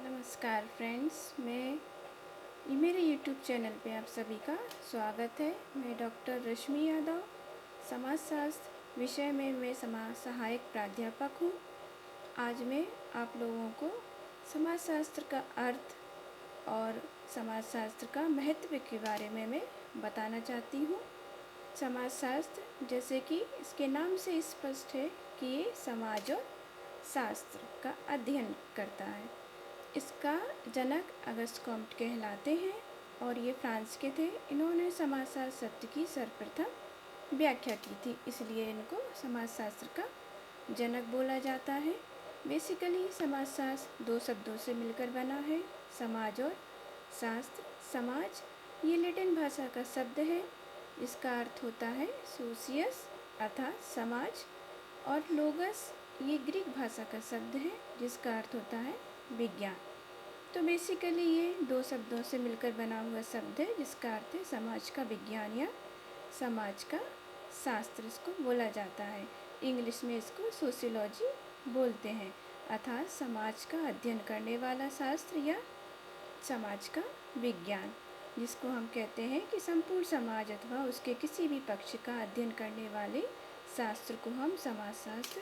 नमस्कार फ्रेंड्स, मेरे YouTube channel पे आप सभी का स्वागत है। मैं डॉक्टर रश्मि यादव समाजशास्त्र विषय में मैं समाज सहायक प्राध्यापक हूँ। आज मैं आप लोगों को समाजशास्त्र का अर्थ और समाजशास्त्र का महत्व के बारे में मैं बताना चाहती हूँ। समाजशास्त्र, जैसे कि इसके नाम से स्पष्ट है कि ये समाज और शास्त्र का अध्ययन करता है। इसका जनक अगस्त कॉम्ट कहलाते हैं और ये फ्रांस के थे। इन्होंने समाजशास्त्र शब्द की सर्वप्रथम व्याख्या की थी, इसलिए इनको समाजशास्त्र का जनक बोला जाता है। बेसिकली समाजशास्त्र दो शब्दों से मिलकर बना है, समाज और शास्त्र। समाज ये लैटिन भाषा का शब्द है, इसका अर्थ होता है सोशियस अर्थात समाज, और लोगस ये ग्रीक भाषा का शब्द है जिसका अर्थ होता है विज्ञान। तो बेसिकली ये दो शब्दों से मिलकर बना हुआ शब्द है जिसका अर्थ है समाज का विज्ञान या समाज का शास्त्र इसको बोला जाता है। इंग्लिश में इसको सोशियोलॉजी बोलते हैं, अर्थात समाज का अध्ययन करने वाला शास्त्र या समाज का विज्ञान, जिसको हम कहते हैं कि संपूर्ण समाज अथवा उसके किसी भी पक्ष का अध्ययन करने वाले शास्त्र को हम समाजशास्त्र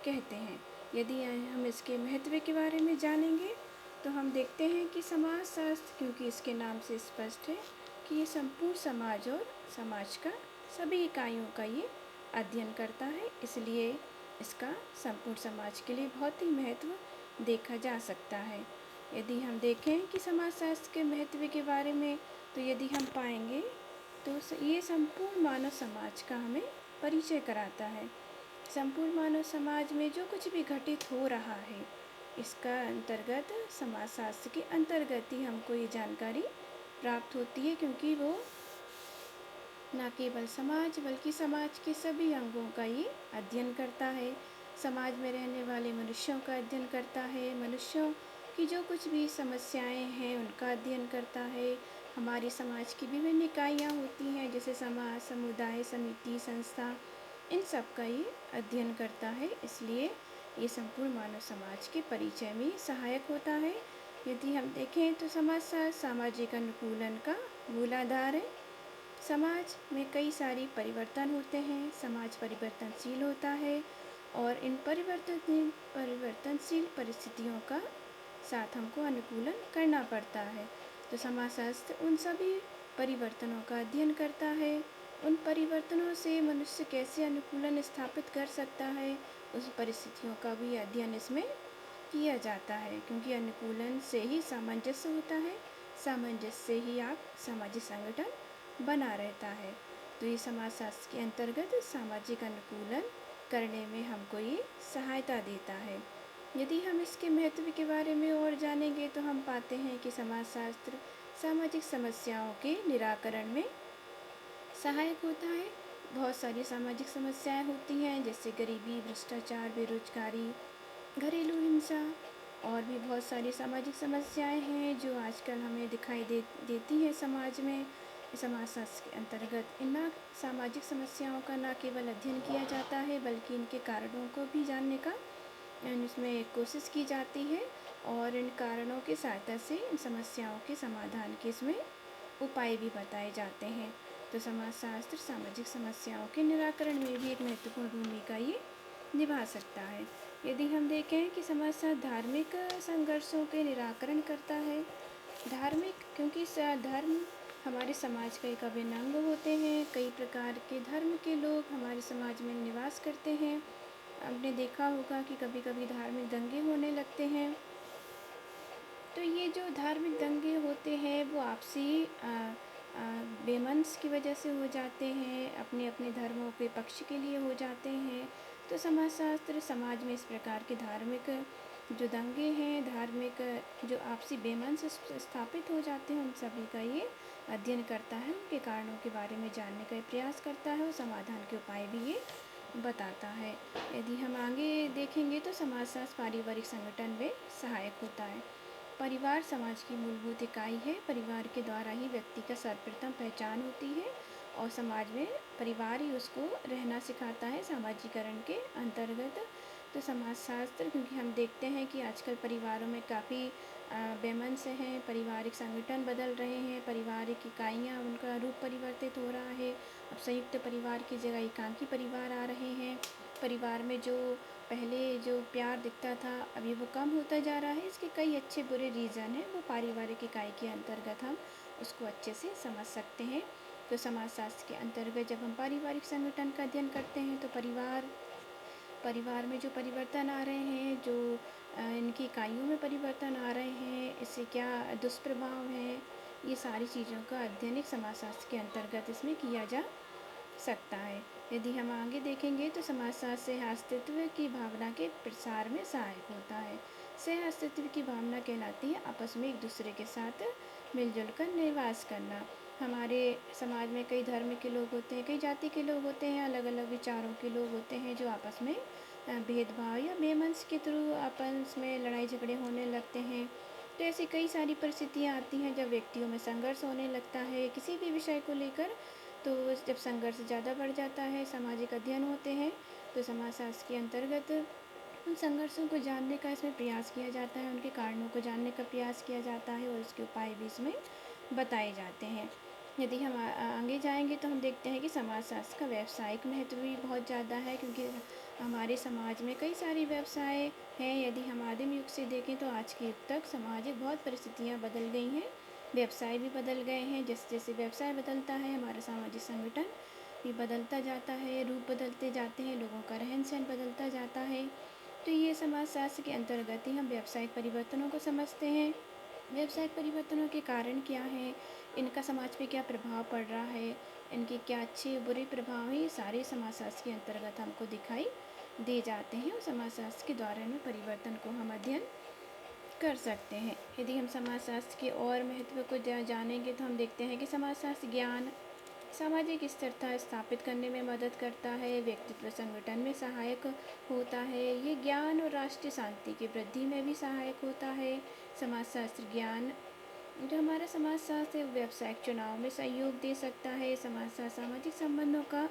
कहते हैं। यदि हम इसके महत्व के बारे में जानेंगे तो हम देखते हैं कि समाजशास्त्र, क्योंकि इसके नाम से स्पष्ट है कि ये संपूर्ण समाज और समाज का सभी इकाइयों का ये अध्ययन करता है, इसलिए इसका संपूर्ण समाज के लिए बहुत ही महत्व देखा जा सकता है। यदि हम देखें कि समाजशास्त्र के महत्व के बारे में, तो यदि हम पाएंगे तो ये संपूर्ण मानव समाज का हमें परिचय कराता है। संपूर्ण मानव समाज में जो कुछ भी घटित हो रहा है, इसका अंतर्गत समाजशास्त्र के अंतर्गत ही हमको ये जानकारी प्राप्त होती है, क्योंकि वो न केवल समाज बल्कि समाज के सभी अंगों का ये अध्ययन करता है। समाज में रहने वाले मनुष्यों का अध्ययन करता है, मनुष्यों की जो कुछ भी समस्याएं हैं उनका अध्ययन करता है। हमारे समाज की विभिन्न इकाइयाँ होती हैं, जैसे समाज, समुदाय, समिति, संस्था, इन सब का ये अध्ययन करता है, इसलिए ये संपूर्ण मानव समाज के परिचय में सहायक होता है। यदि हम देखें तो समाजशास्त्र सामाजिक अनुकूलन का मूलाधार है। समाज में कई सारी परिवर्तन होते हैं, समाज परिवर्तनशील होता है और इन परिवर्तनशील परिस्थितियों का साथ हमको अनुकूलन करना पड़ता है। तो समाजशास्त्र उन सभी परिवर्तनों का अध्ययन करता है। उन परिवर्तनों से मनुष्य कैसे अनुकूलन स्थापित कर सकता है, उस परिस्थितियों का भी अध्ययन इसमें किया जाता है, क्योंकि अनुकूलन से ही सामंजस्य होता है, सामंजस्य से ही आप सामाजिक संगठन बना रहता है। तो ये समाजशास्त्र के अंतर्गत सामाजिक अनुकूलन करने में हमको ये सहायता देता है। यदि हम इसके महत्व के बारे में और जानेंगे तो हम पाते हैं कि समाजशास्त्र सामाजिक समस्याओं के निराकरण में सहायक होता है। बहुत सारी सामाजिक समस्याएं होती हैं, जैसे गरीबी, भ्रष्टाचार, बेरोजगारी, घरेलू हिंसा और भी बहुत सारी सामाजिक समस्याएं हैं जो आजकल हमें दिखाई देती है समाज में। समाजशास्त्र के अंतर्गत इन सामाजिक समस्याओं का न केवल अध्ययन किया जाता है बल्कि इनके कारणों को भी जानने का इसमें कोशिश की जाती है और इन कारणों की सहायता से इन समस्याओं के समाधान के इसमें उपाय भी बताए जाते हैं। तो समाजशास्त्र सामाजिक समस्याओं के निराकरण में भी एक महत्वपूर्ण भूमिका ये निभा सकता है। यदि हम देखें कि समाजशास्त्र धार्मिक संघर्षों के निराकरण करता है, धार्मिक, क्योंकि धर्म हमारे समाज का एक अभिन्न अंग होते हैं। कई प्रकार के धर्म के लोग हमारे समाज में निवास करते हैं। आपने देखा होगा कि कभी कभी धार्मिक दंगे होने लगते हैं। तो ये जो धार्मिक दंगे होते हैं वो आपसी बेमंस की वजह से हो जाते हैं, अपने अपने धर्मों के पक्ष के लिए हो जाते हैं। तो समाजशास्त्र समाज में इस प्रकार के धार्मिक जो दंगे हैं, धार्मिक जो आपसी बेमंस स्थापित हो जाते हैं, उन सभी का ये अध्ययन करता है, उनके कारणों के बारे में जानने का प्रयास करता है और समाधान के उपाय भी ये बताता है। यदि हम आगे देखेंगे तो समाजशास्त्र पारिवारिक संगठन में सहायक होता है। परिवार समाज की मूलभूत इकाई है। परिवार के द्वारा ही व्यक्ति का सर्वप्रथम पहचान होती है और समाज में परिवार ही उसको रहना सिखाता है। सामाजिकरण के अंतर्गत तो समाजशास्त्र, क्योंकि हम देखते हैं कि आजकल परिवारों में काफ़ी वैमनस्य हैं, पारिवारिक संगठन बदल रहे हैं, पारिवारिक इकाइयाँ उनका रूप परिवर्तित हो रहा है। अब संयुक्त परिवार की जगह एकांकी परिवार आ रहे हैं। परिवार में जो पहले जो प्यार दिखता था, अभी वो कम होता जा रहा है। इसके कई अच्छे बुरे रीज़न हैं, वो पारिवारिक इकाई के अंतर्गत हम उसको अच्छे से समझ सकते हैं। तो समाजशास्त्र के अंतर्गत जब हम पारिवारिक संगठन का अध्ययन करते हैं तो परिवार में जो परिवर्तन आ रहे हैं, जो इनकी इकाइयों में परिवर्तन आ रहे हैं, इससे क्या दुष्प्रभाव हैं, ये सारी चीज़ों का अध्ययन एक समाजशास्त्र के अंतर्गत इसमें किया जा सकता है। यदि हम आगे देखेंगे तो समाजशास्त्र सह अस्तित्व की भावना के प्रसार में सहायक होता है। सह अस्तित्व की भावना कहलाती है आपस में एक दूसरे के साथ मिलजुल कर निवास करना। हमारे समाज में कई धर्म के लोग होते हैं, कई जाति के लोग होते हैं, अलग अलग विचारों के लोग होते हैं, जो आपस में भेदभाव या बेमंस के थ्रू आपस में लड़ाई झगड़े होने लगते हैं। तो ऐसी कई सारी परिस्थितियाँ आती हैं जब व्यक्तियों में संघर्ष होने लगता है किसी भी विषय को लेकर। तो जब संघर्ष ज़्यादा बढ़ जाता है, सामाजिक अध्ययन होते हैं, तो समाजशास्त्र के अंतर्गत उन संघर्षों को जानने का इसमें प्रयास किया जाता है, उनके कारणों को जानने का प्रयास किया जाता है और उसके उपाय भी इसमें बताए जाते हैं। यदि हम आगे जाएंगे तो हम देखते हैं कि समाजशास्त्र का व्यावसायिक महत्व भी बहुत ज़्यादा है, क्योंकि हमारे समाज में कई सारे व्यवसाय हैं। यदि हम आदिम युग से देखें तो आज के युग तक सामाजिक बहुत परिस्थितियाँ बदल गई हैं, व्यवसाय भी बदल गए हैं। जैसे जैसे व्यवसाय बदलता है, हमारा सामाजिक संगठन भी बदलता जाता है, रूप बदलते जाते हैं, लोगों का रहन सहन बदलता जाता है। तो ये समाजशास्त्र के अंतर्गत ही हम व्यावसायिक परिवर्तनों को समझते हैं। व्यावसायिक परिवर्तनों के कारण क्या हैं, इनका समाज पे क्या प्रभाव पड़ रहा है, इनके क्या अच्छे बुरे प्रभाव हैं, ये सारे समाजशास्त्र के अंतर्गत हमको दिखाई दे जाते हैं और समाजशास्त्र के द्वारा इनमें परिवर्तन को हम अध्ययन कर सकते हैं। यदि हम समाजशास्त्र के और महत्व को जानेंगे तो हम देखते हैं कि समाजशास्त्र ज्ञान सामाजिक स्थिरता स्थापित करने में मदद करता है, व्यक्तित्व संगठन में सहायक होता है, ये ज्ञान और राष्ट्रीय शांति की वृद्धि में भी सहायक होता है। समाजशास्त्र ज्ञान जो हमारा समाजशास्त्र है व्यावसायिक चुनाव में सहयोग दे सकता है। समाजशास्त्र सामाजिक संबंधों का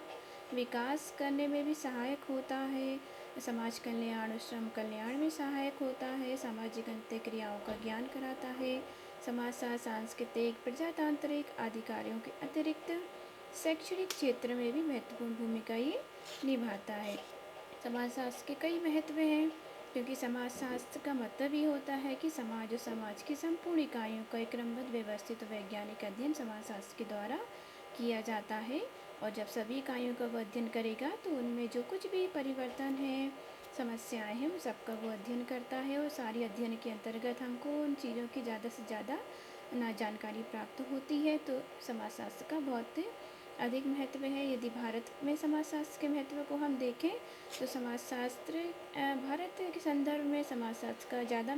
विकास करने में भी सहायक होता है, समाज कल्याण और श्रम कल्याण में सहायक होता है, सामाजिक अंत्य क्रियाओं का ज्ञान कराता है। समाजशास्त्र सांस्कृतिक प्रजातांत्रिक अधिकारियों के अतिरिक्त शैक्षणिक क्षेत्र में भी महत्वपूर्ण भूमिका ये निभाता है। समाजशास्त्र के कई महत्व हैं, क्योंकि समाजशास्त्र का मतलब ही होता है कि समाज और समाज की संपूर्ण इकाइयों का एक क्रमबद्ध व्यवस्थित और वैज्ञानिक अध्ययन समाजशास्त्र के द्वारा किया जाता है। और जब सभी इकाइयों का वो अध्ययन करेगा तो उनमें जो कुछ भी परिवर्तन है, समस्याएं हैं, उन सबका वो अध्ययन करता है और सारी अध्ययन के अंतर्गत हमको उन चीज़ों की ज़्यादा से ज़्यादा जानकारी प्राप्त होती है। तो समाजशास्त्र का बहुत अधिक महत्व है। यदि भारत में समाजशास्त्र के महत्व को हम देखें तो समाजशास्त्र भारत के संदर्भ में समाजशास्त्र का ज़्यादा